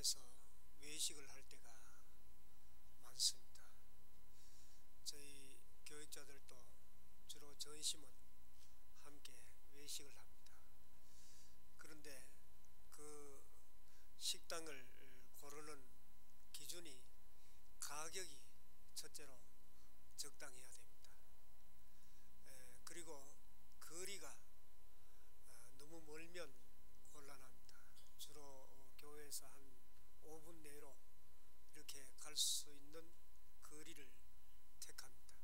앞에서 외식을 할 때가 많습니다. 저희 교육자들도 주로 점심은 함께 외식을 합니다. 그런데 그 식당을 고르는 기준이 가격이 첫째로 적당해야 됩니다. 그리고 거리가 너무 멀면 곤란합니다. 주로 교회에서 한 5분 내로 이렇게 갈 수 있는 거리를 택합니다.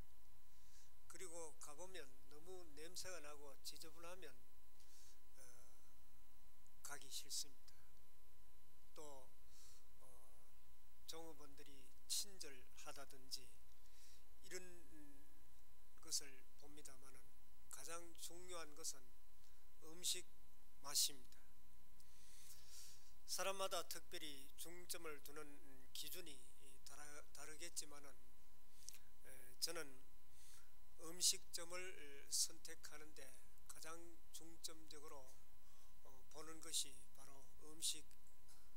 그리고 가보면 너무 냄새가 나고 지저분하면 가기 싫습니다. 또 종업원들이 친절하다든지 이런 것을 봅니다마는 가장 중요한 것은 음식 맛입니다. 사람마다 특별히 중점을 두는 기준이 다르겠지만은 저는 음식점을 선택하는데 가장 중점적으로 보는 것이 바로 음식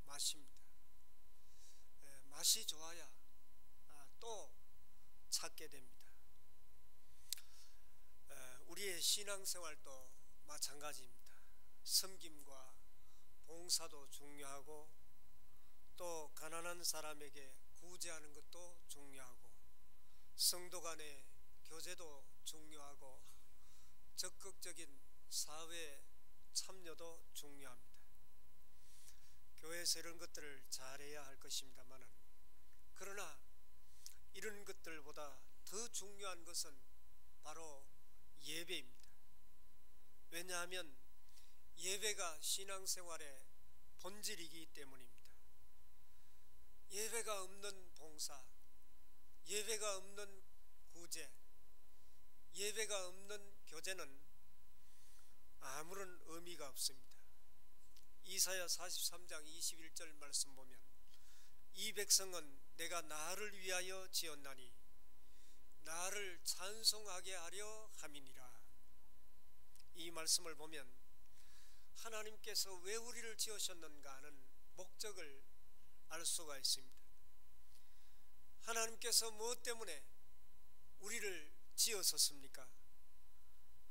맛입니다. 맛이 좋아야 또 찾게 됩니다. 우리의 신앙생활도 마찬가지입니다. 섬김과 봉사도 중요하고 또 가난한 사람에게 구제하는 것도 중요하고 성도 간의 교제도 중요하고 적극적인 사회 참여도 중요합니다. 교회에서 이런 것들을 잘해야 할 것입니다만은 그러나 이런 것들보다 더 중요한 것은 바로 예배입니다. 왜냐하면 예배가 신앙생활의 본질이기 때문입니다. 예배가 없는 봉사, 예배가 없는 구제, 예배가 없는 교제는 아무런 의미가 없습니다. 이사야 43장 21절 말씀 보면 이 백성은 내가 나를 위하여 지었나니 나를 찬송하게 하려 함이니라. 이 말씀을 보면 하나님께서 왜 우리를 지으셨는가 하는 목적을 알 수가 있습니다. 하나님께서 무엇 때문에 우리를 지으셨습니까?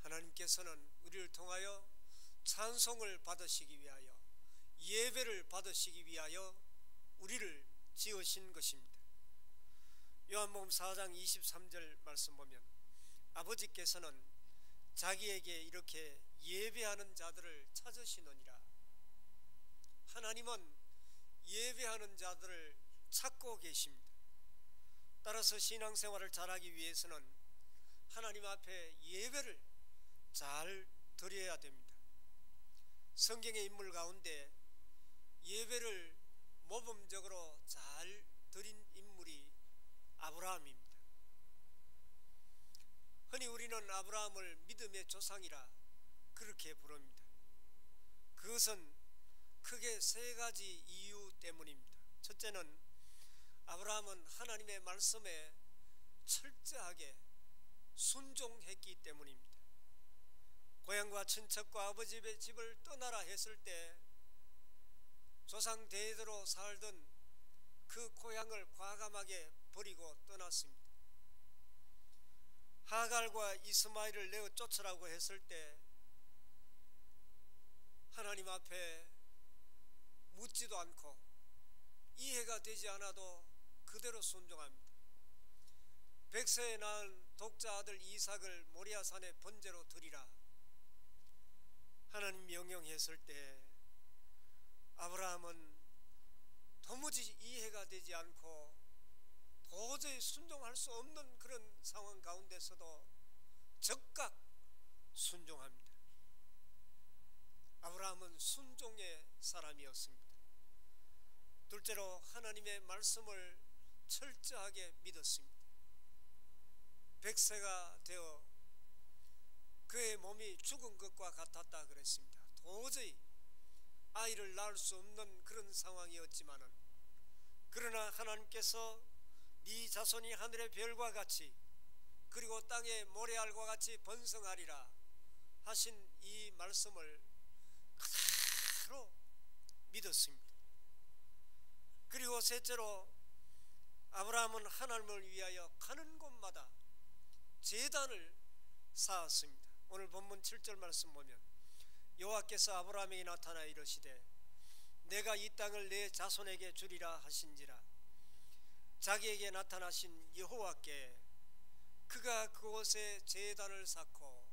하나님께서는 우리를 통하여 찬송을 받으시기 위하여 예배를 받으시기 위하여 우리를 지으신 것입니다. 요한복음 4장 23절 말씀 보면 아버지께서는 자기에게 이렇게 예배하는 자들을 찾으시느니라. 하나님은 예배하는 자들을 찾고 계십니다. 따라서 신앙생활을 잘하기 위해서는 하나님 앞에 예배를 잘 드려야 됩니다. 성경의 인물 가운데 예배를 모범적으로 잘 드린 인물이 아브라함입니다. 흔히 우리는 아브라함을 믿음의 조상이라 그렇게 부릅니다. 그것은 크게 세 가지 이유 때문입니다. 첫째는 아브라함은 하나님의 말씀에 철저하게 순종했기 때문입니다. 고향과 친척과 아버지의 집을 떠나라 했을 때 조상 대대로 살던 그 고향을 과감하게 버리고 떠났습니다. 하갈과 이스마엘을 내어 쫓으라고 했을 때 하나님 앞에 묻지도 않고 이해가 되지 않아도 그대로 순종합니다. 100세에 낳은 독자 아들 이삭을 모리아산에 번제로 드리라 하나님 명령했을 때 아브라함은 도무지 이해가 되지 않고 도저히 순종할 수 없는 그런 상황 가운데서도 즉각 순종합니다. 아브라함은 순종의 사람이었습니다. 둘째로 하나님의 말씀을 철저하게 믿었습니다. 100세가 되어 그의 몸이 죽은 것과 같았다 그랬습니다. 도저히 아이를 낳을 수 없는 그런 상황이었지만은 그러나 하나님께서 네 자손이 하늘의 별과 같이 그리고 땅의 모래알과 같이 번성하리라 하신 이 말씀을 그대로 믿었습니다. 그리고 셋째로 아브라함은 하나님을 위하여 가는 곳마다 제단을 쌓았습니다. 오늘 본문 7절 말씀 보면 여호와께서 아브라함에게 나타나 이르시되 내가 이 땅을 내 자손에게 주리라 하신지라. 자기에게 나타나신 여호와께 그가 그곳에 제단을 쌓고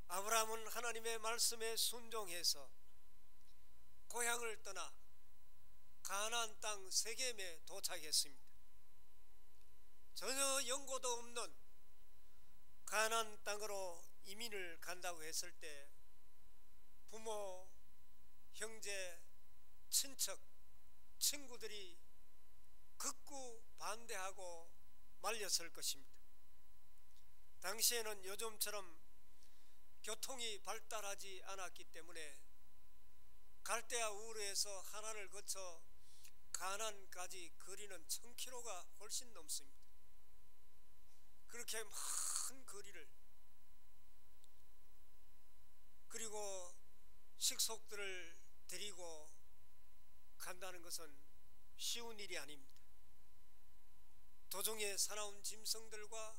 아브라함은 하나님의 말씀에 순종해서 고향을 떠나 가나안 땅 세겜에 도착했습니다. 전혀 연고도 없는 가나안 땅으로 이민을 간다고 했을 때 부모, 형제, 친척, 친구들이 극구 반대하고 말렸을 것입니다. 당시에는 요즘처럼 교통이 발달하지 않았기 때문에 갈대아 우르에서 하란을 거쳐 가나안까지 거리는 1000km가 훨씬 넘습니다. 그렇게 많은 거리를, 그리고 식속들을 데리고 간다는 것은 쉬운 일이 아닙니다. 도중에 사나운 짐승들과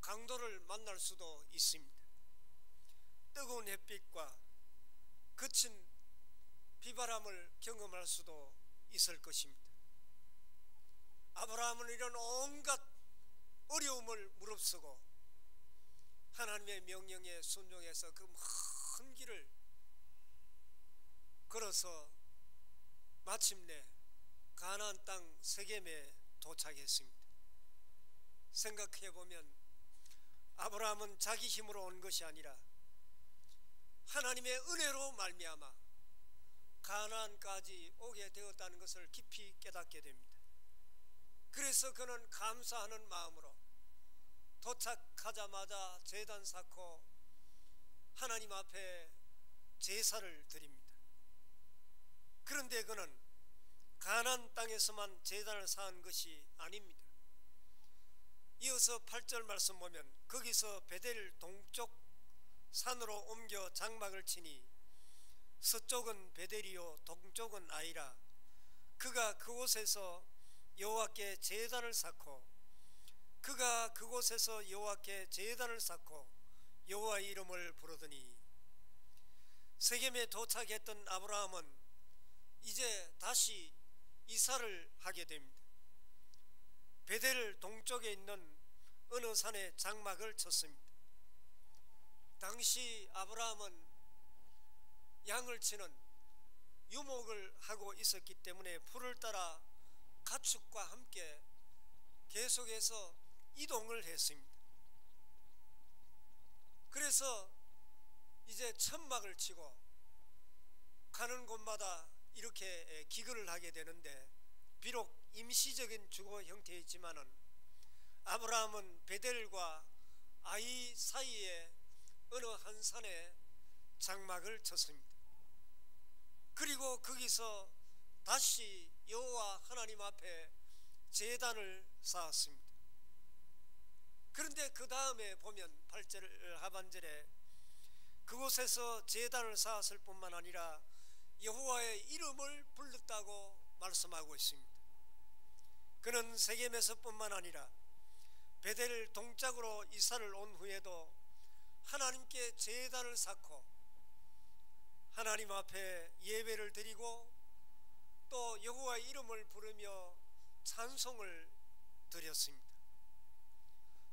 강도를 만날 수도 있습니다. 뜨거운 햇빛과 거친 비바람을 경험할 수도 있을 것입니다. 아브라함은 이런 온갖 어려움을 무릅쓰고 하나님의 명령에 순종해서 그 먼 길을 걸어서 마침내 가나안 땅 세겜에 도착했습니다. 생각해보면 아브라함은 자기 힘으로 온 것이 아니라 하나님의 은혜로 말미암아 가나안까지 오게 되었다는 것을 깊이 깨닫게 됩니다. 그래서 그는 감사하는 마음으로 도착하자마자 제단 쌓고 하나님 앞에 제사를 드립니다. 그런데 그는 가나안 땅에서만 제단을 쌓은 것이 아닙니다. 이어서 8절 말씀 보면 거기서 베델 동쪽 산으로 옮겨 장막을 치니 서쪽은 베델이요 동쪽은 아이라. 그가 그곳에서 여호와께 제단을 쌓고 여호와의 이름을 부르더니 세겜에 도착했던 아브라함은 이제 다시 이사를 하게 됩니다. 베델 동쪽에 있는 어느 산에 장막을 쳤습니다. 당시 아브라함은 양을 치는 유목을 하고 있었기 때문에 풀을 따라 가축과 함께 계속해서 이동을 했습니다. 그래서 이제 천막을 치고 가는 곳마다 이렇게 기거를 하게 되는데, 비록 임시적인 주거 형태이지만은 아브라함은 베델과 아이 사이에 어느 한 산에 장막을 쳤습니다. 그리고 거기서 다시 여호와 하나님 앞에 제단을 쌓았습니다. 그런데 그 다음에 보면 8절 하반절에 그곳에서 제단을 쌓았을 뿐만 아니라 여호와의 이름을 불렀다고 말씀하고 있습니다. 그는 세겜에서 뿐만 아니라 베델 동쪽으로 이사를 온 후에도 하나님께 제단을 쌓고 하나님 앞에 예배를 드리고 또 여호와의 이름을 부르며 찬송을 드렸습니다.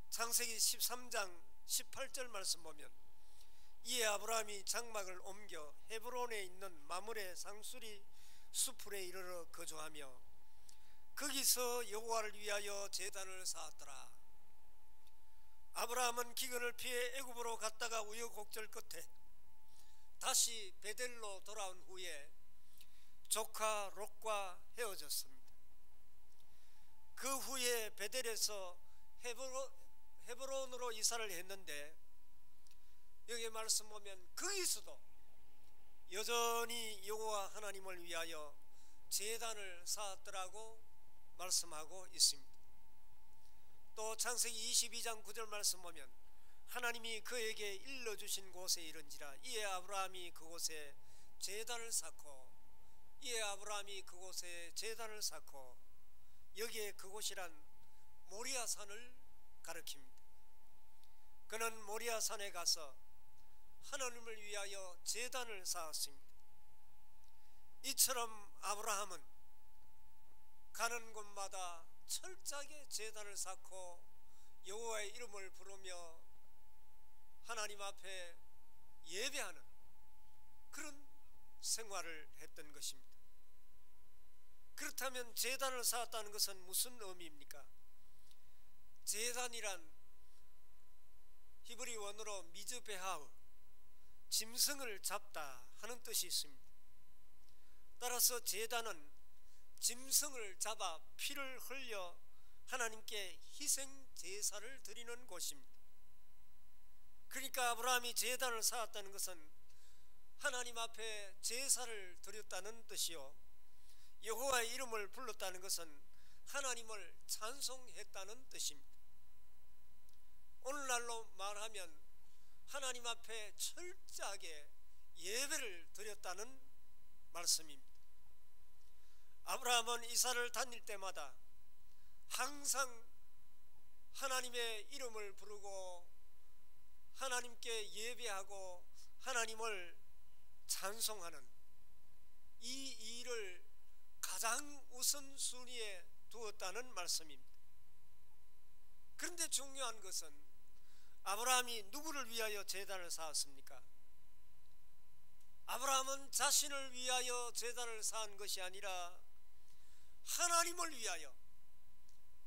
창세기 13장 18절 말씀 보면 이에 아브라함이 장막을 옮겨 헤브론에 있는 마므레 상수리 수풀에 이르러 거주하며 거기서 여호와를 위하여 제단을 쌓았더라. 아브라함은 기근을 피해 애굽으로 갔다가 우여곡절 끝에 다시 베델로 돌아온 후에 조카 롯과 헤어졌습니다. 그 후에 베델에서 헤브론으로 이사를 했는데, 여기 말씀 보면 거기서도 여전히 여호와 하나님을 위하여 제단을 쌓았더라고 말씀하고 있습니다. 또 창세기 22장 9절 말씀 보면 하나님이 그에게 일러주신 곳에 이른지라. 이에 아브라함이 그곳에 제단을 쌓고 여기에 그곳이란 모리아산을 가리킵니다. 그는 모리아산에 가서 하나님을 위하여 제단을 쌓았습니다. 이처럼 아브라함은 가는 곳마다 철저하게 제단을 쌓고 여호와의 이름을 부르며 하나님 앞에 예배하는 그런 생활을 했던 것입니다. 그렇다면 제단을 쌓았다는 것은 무슨 의미입니까? 제단이란 히브리 원어로 미즈베하우, 짐승을 잡다 하는 뜻이 있습니다. 따라서 제단은 짐승을 잡아 피를 흘려 하나님께 희생 제사를 드리는 곳입니다. 그러니까 아브라함이 제단을 쌓았다는 것은 하나님 앞에 제사를 드렸다는 뜻이요, 여호와의 이름을 불렀다는 것은 하나님을 찬송했다는 뜻입니다. 오늘날로 말하면 하나님 앞에 철저하게 예배를 드렸다는 말씀입니다. 아브라함은 이사를 다닐 때마다 항상 하나님의 이름을 부르고 하나님께 예배하고 하나님을 찬송하는 이 일을 가장 우선순위에 두었다는 말씀입니다. 그런데 중요한 것은 아브라함이 누구를 위하여 제단을 쌓았습니까? 아브라함은 자신을 위하여 제단을 쌓은 것이 아니라 하나님을 위하여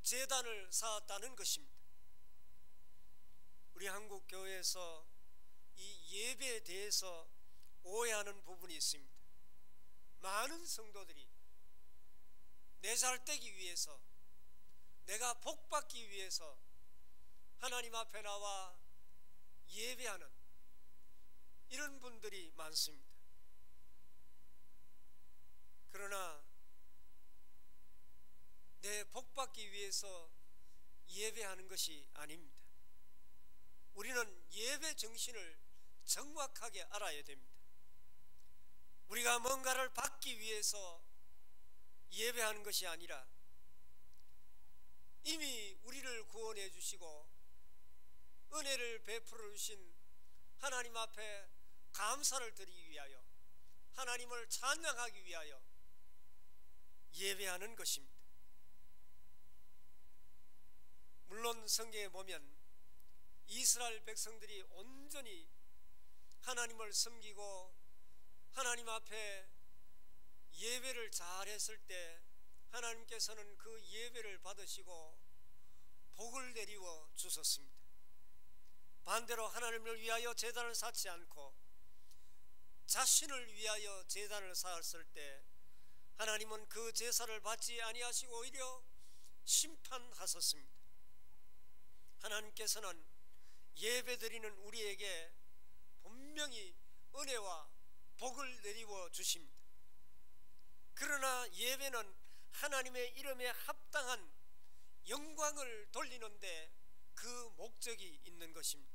제단을 쌓았다는 것입니다. 우리 한국 교회에서 이 예배에 대해서 오해하는 부분이 있습니다. 많은 성도들이 내 잘 되기 위해서, 내가 복받기 위해서 하나님 앞에 나와 예배하는 이런 분들이 많습니다. 그러나 내 복받기 위해서 예배하는 것이 아닙니다. 우리는 예배 정신을 정확하게 알아야 됩니다. 우리가 뭔가를 받기 위해서 예배하는 것이 아니라 이미 우리를 구원해 주시고 은혜를 베풀어 주신 하나님 앞에 감사를 드리기 위하여, 하나님을 찬양하기 위하여 예배하는 것입니다. 물론 성경에 보면 이스라엘 백성들이 온전히 하나님을 섬기고 하나님 앞에 예배를 잘했을 때 하나님께서는 그 예배를 받으시고 복을 내리워 주셨습니다. 반대로 하나님을 위하여 제단을 쌓지 않고 자신을 위하여 제단을 쌓았을 때 하나님은 그 제사를 받지 아니하시고 오히려 심판하셨습니다. 하나님께서는 예배드리는 우리에게 분명히 은혜와 복을 내리워 주십니다. 그러나 예배는 하나님의 이름에 합당한 영광을 돌리는데 그 목적이 있는 것입니다.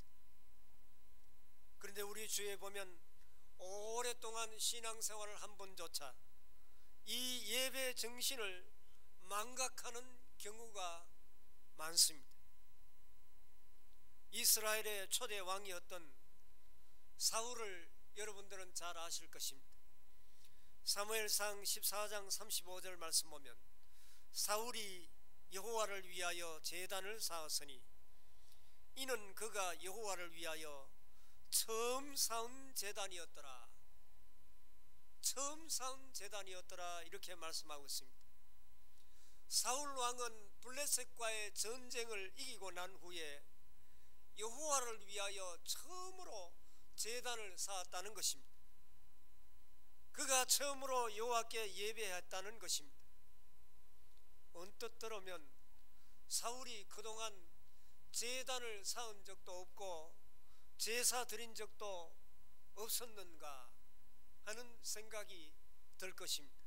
그런데 우리 주위에 보면 오랫동안 신앙생활을 한 분조차 이 예배 정신을 망각하는 경우가 많습니다. 이스라엘의 초대 왕이었던 사울을 여러분들은 잘 아실 것입니다. 사무엘상 14장 35절 말씀 보면 사울이 여호와를 위하여 제단을 쌓았으니 이는 그가 여호와를 위하여 처음 쌓은 제단이었더라. 처음 쌓은 제단이었더라 이렇게 말씀하고 있습니다. 사울 왕은 블레셋과의 전쟁을 이기고 난 후에 여호와를 위하여 처음으로 제단을 쌓았다는 것입니다. 그가 처음으로 여호와께 예배했다는 것입니다. 언뜻 들으면 사울이 그동안 제단을 쌓은 적도 없고 제사 드린 적도 없었는가 하는 생각이 들 것입니다.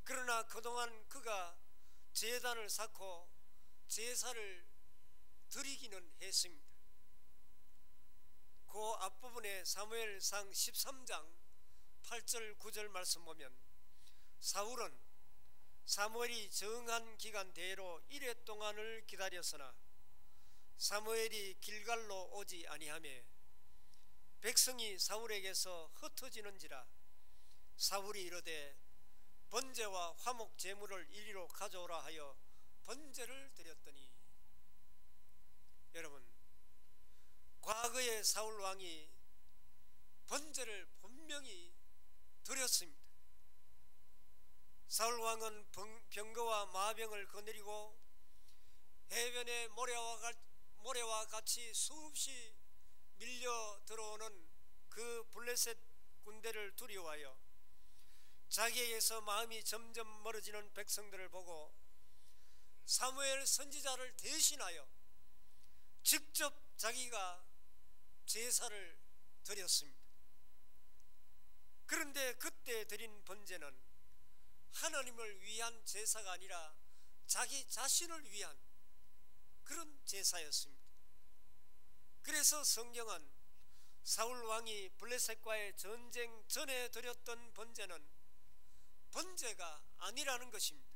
그러나 그동안 그가 제단을 쌓고 제사를 드리기는 했습니다. 또 앞부분에 사무엘상 13장 8절 9절 말씀 보면 사울은 사무엘이 정한 기간대로 1회 동안을 기다렸으나 사무엘이 길갈로 오지 아니하매 백성이 사울에게서 흩어지는지라 사울이 이르되 번제와 화목 제물을 이리로 가져오라 하여 번제를 드렸더니. 여러분, 과거의 사울 왕이 번제를 분명히 드렸습니다. 사울 왕은 병거와 마병을 거느리고 해변의 모래와 같이 수없이 밀려 들어오는 그 블레셋 군대를 두려워하여 자기에게서 마음이 점점 멀어지는 백성들을 보고 사무엘 선지자를 대신하여 직접 자기가 제사를 드렸습니다. 그런데 그때 드린 번제는 하나님을 위한 제사가 아니라 자기 자신을 위한 그런 제사였습니다. 그래서 성경은 사울 왕이 블레셋과의 전쟁 전에 드렸던 번제는 번제가 아니라는 것입니다.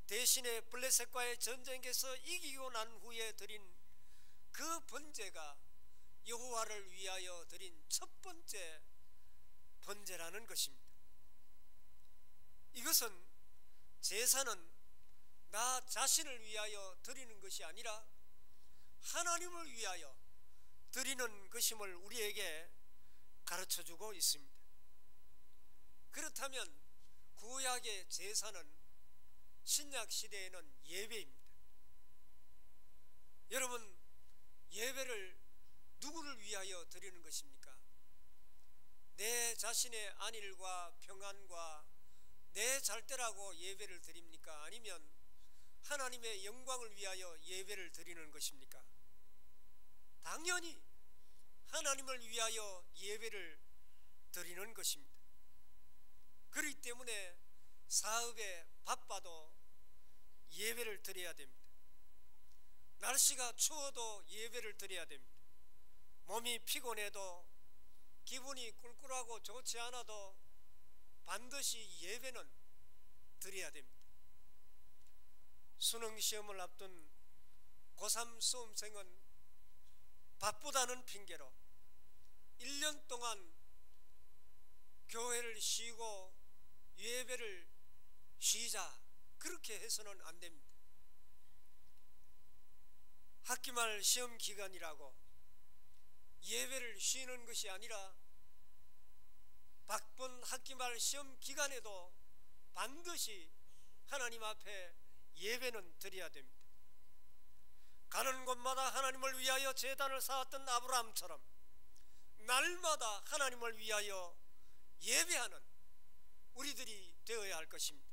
대신에 블레셋과의 전쟁에서 이기고 난 후에 드린 그 번제가 여호와를 위하여 드린 첫 번째 번제라는 것입니다. 이것은 제사는 나 자신을 위하여 드리는 것이 아니라 하나님을 위하여 드리는 것임을 우리에게 가르쳐주고 있습니다. 그렇다면 구약의 제사는 신약 시대에는 예배입니다. 여러분, 예배를 누구를 위하여 드리는 것입니까? 내 자신의 안일과 평안과 내 잘되라고 예배를 드립니까? 아니면 하나님의 영광을 위하여 예배를 드리는 것입니까? 당연히 하나님을 위하여 예배를 드리는 것입니다. 그렇기 때문에 사업에 바빠도 예배를 드려야 됩니다. 날씨가 추워도 예배를 드려야 됩니다. 몸이 피곤해도 기분이 꿀꿀하고 좋지 않아도 반드시 예배는 드려야 됩니다. 수능시험을 앞둔 고3 수험생은 바쁘다는 핑계로 1년 동안 교회를 쉬고 예배를 쉬자, 그렇게 해서는 안 됩니다. 학기말 시험 기간이라고 예배를 쉬는 것이 아니라 바쁜 학기말 시험 기간에도 반드시 하나님 앞에 예배는 드려야 됩니다. 가는 곳마다 하나님을 위하여 제단을 쌓았던 아브라함처럼 날마다 하나님을 위하여 예배하는 우리들이 되어야 할 것입니다.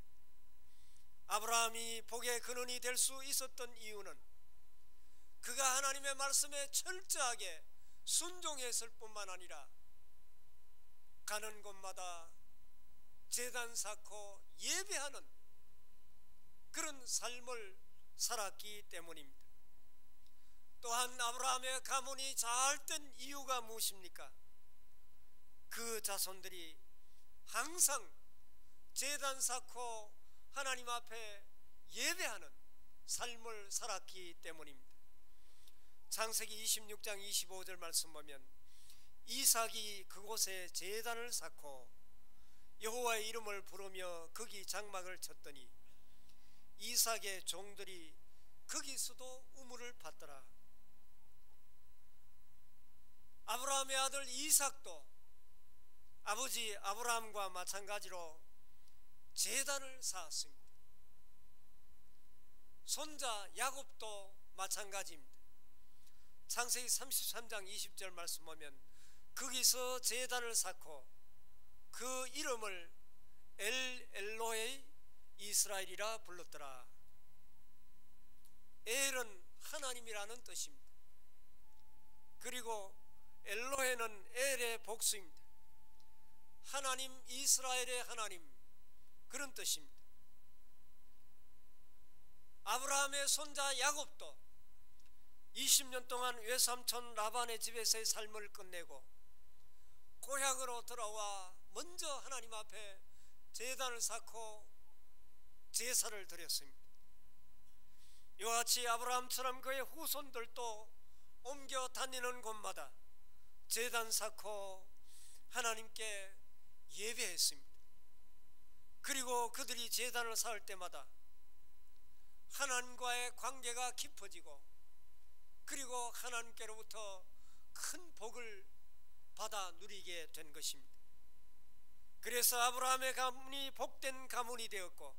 아브라함이 복의 근원이 될 수 있었던 이유는 그가 하나님의 말씀에 철저하게 순종했을 뿐만 아니라 가는 곳마다 제단 쌓고 예배하는 그런 삶을 살았기 때문입니다. 또한 아브라함의 가문이 잘 된 이유가 무엇입니까? 그 자손들이 항상 제단 쌓고 하나님 앞에 예배하는 삶을 살았기 때문입니다. 창세기 26장 25절 말씀 보면 이삭이 그곳에 제단을 쌓고 여호와의 이름을 부르며 거기 장막을 쳤더니 이삭의 종들이 거기서도 우물을 받더라. 아브라함의 아들 이삭도 아버지 아브라함과 마찬가지로 제단을 쌓았습니다. 손자 야곱도 마찬가지입니다. 창세기 33장 20절 말씀 보면 거기서 제단을 쌓고 그 이름을 엘로헤이 이스라엘이라 불렀더라. 엘은 하나님이라는 뜻입니다. 그리고 엘로헤는 엘의 복수입니다. 하나님, 이스라엘의 하나님, 그런 뜻입니다. 아브라함의 손자 야곱도 20년 동안 외삼촌 라반의 집에서의 삶을 끝내고 고향으로 돌아와 먼저 하나님 앞에 제단을 쌓고 제사를 드렸습니다. 이와 같이 아브라함처럼 그의 후손들도 옮겨 다니는 곳마다 제단 쌓고 하나님께 예배했습니다. 그리고 그들이 제단을 쌓을 때마다 하나님과의 관계가 깊어지고 그리고 하나님께로부터 큰 복을 받아 누리게 된 것입니다. 그래서 아브라함의 가문이 복된 가문이 되었고,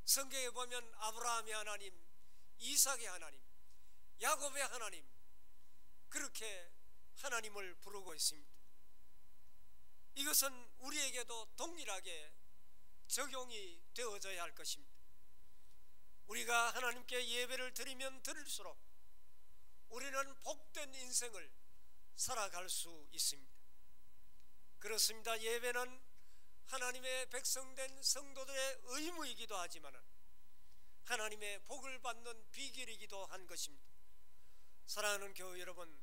성경에 보면 아브라함의 하나님, 이삭의 하나님, 야곱의 하나님, 그렇게 하나님을 부르고 있습니다. 이것은 우리에게도 동일하게 적용이 되어져야 할 것입니다. 우리가 하나님께 예배를 드리면 드릴수록 우리는 복된 인생을 살아갈 수 있습니다. 그렇습니다. 예배는 하나님의 백성된 성도들의 의무이기도 하지만 하나님의 복을 받는 비결이기도 한 것입니다. 사랑하는 교회 여러분,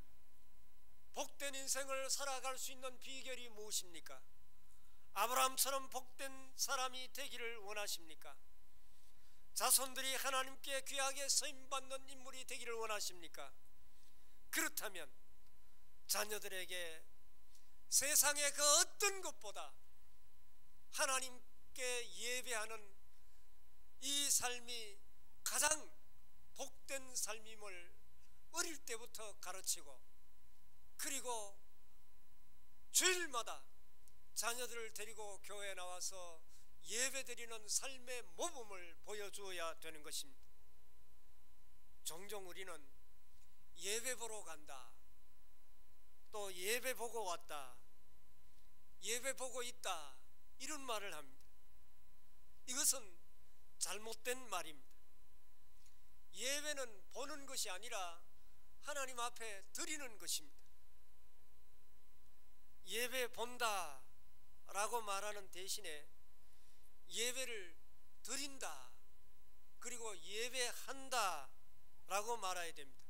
복된 인생을 살아갈 수 있는 비결이 무엇입니까? 아브라함처럼 복된 사람이 되기를 원하십니까? 자손들이 하나님께 귀하게 쓰임받는 인물이 되기를 원하십니까? 그렇다면 자녀들에게 세상의 그 어떤 것보다 하나님께 예배하는 이 삶이 가장 복된 삶임을 어릴 때부터 가르치고, 그리고 주일마다 자녀들을 데리고 교회에 나와서 예배드리는 삶의 모범을 보여주어야 되는 것입니다. 종종 우리는 예배 보러 간다, 또 예배 보고 왔다, 예배 보고 있다, 이런 말을 합니다. 이것은 잘못된 말입니다. 예배는 보는 것이 아니라 하나님 앞에 드리는 것입니다. 예배 본다 라고 말하는 대신에 예배를 드린다, 그리고 예배한다 라고 말해야 됩니다.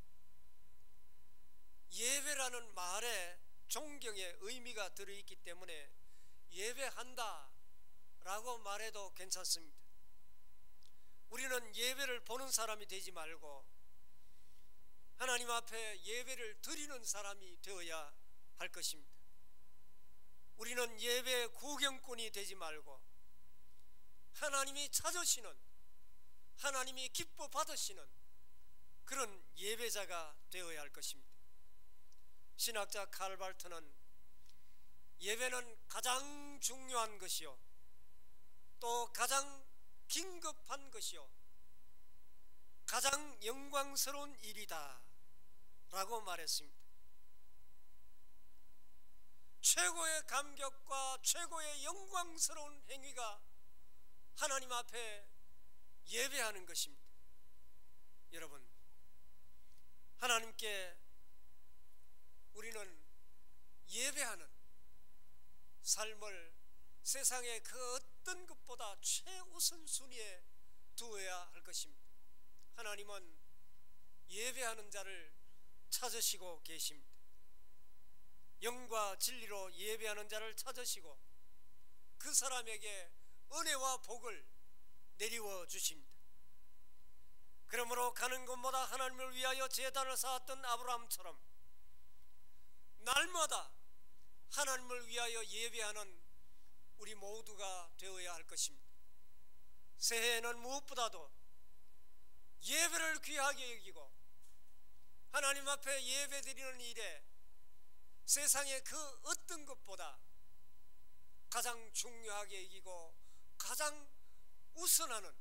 예배라는 말에 존경의 의미가 들어있기 때문에 예배한다 라고 말해도 괜찮습니다. 우리는 예배를 보는 사람이 되지 말고 하나님 앞에 예배를 드리는 사람이 되어야 할 것입니다. 우리는 예배 구경꾼이 되지 말고 하나님이 찾으시는, 하나님이 기뻐 받으시는 그런 예배자가 되어야 할 것입니다. 신학자 칼 발트는 예배는 가장 중요한 것이요, 또 가장 긴급한 것이요, 가장 영광스러운 일이다 라고 말했습니다. 최고의 감격과 최고의 영광스러운 행위가 하나님 앞에 예배하는 것입니다. 여러분, 하나님께 우리는 예배하는 삶을 세상의 그 어떤 것보다 최우선순위에 두어야 할 것입니다. 하나님은 예배하는 자를 찾으시고 계십니다. 영과 진리로 예배하는 자를 찾으시고 그 사람에게 은혜와 복을 내리워 주십니다. 그러므로 가는 곳마다 하나님을 위하여 제단을 쌓았던 아브라함처럼 날마다 하나님을 위하여 예배하는 우리 모두가 되어야 할 것입니다. 새해에는 무엇보다도 예배를 귀하게 여기고 하나님 앞에 예배드리는 일에 세상의 그 어떤 것보다 가장 중요하게 여기고 가장 우선하는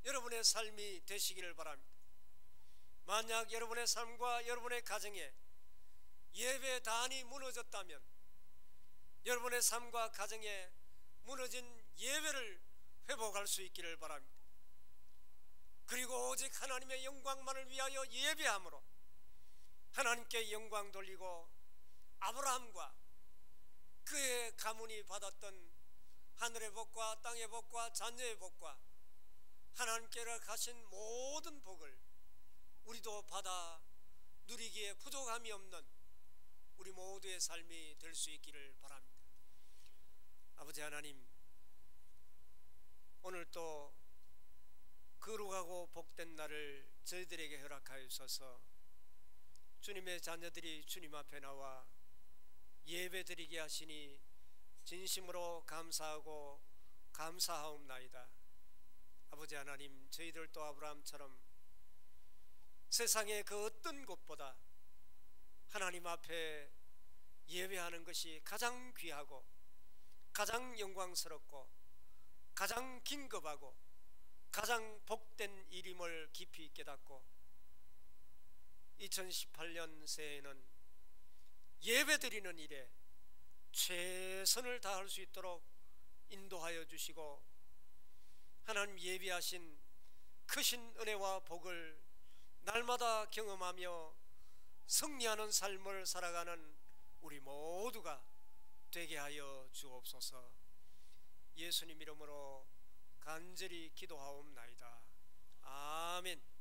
여러분의 삶이 되시기를 바랍니다. 만약 여러분의 삶과 여러분의 가정에 예배단이 무너졌다면 여러분의 삶과 가정에 무너진 예배를 회복할 수 있기를 바랍니다. 그리고 오직 하나님의 영광만을 위하여 예배함으로 하나님께 영광 돌리고 아브라함과 그의 가문이 받았던 하늘의 복과 땅의 복과 자녀의 복과 하나님께로 가신 모든 복을 우리도 받아 누리기에 부족함이 없는 우리 모두의 삶이 될 수 있기를 바랍니다. 아버지 하나님, 오늘 또 거룩하고 복된 날을 저희들에게 허락하여서 주님의 자녀들이 주님 앞에 나와 예배드리게 하시니 진심으로 감사하고 감사하옵나이다. 아버지 하나님, 저희들도 아브라함처럼 세상의 그 어떤 것보다 하나님 앞에 예배하는 것이 가장 귀하고 가장 영광스럽고 가장 긴급하고 가장 복된 일임을 깊이 깨닫고 2018년 새해에는 예배드리는 일에 최선을 다할 수 있도록 인도하여 주시고 하나님 예비하신 크신 은혜와 복을 날마다 경험하며 승리하는 삶을 살아가는 우리 모두가 되게 하여 주옵소서. 예수님 이름으로 간절히 기도하옵나이다. 아멘.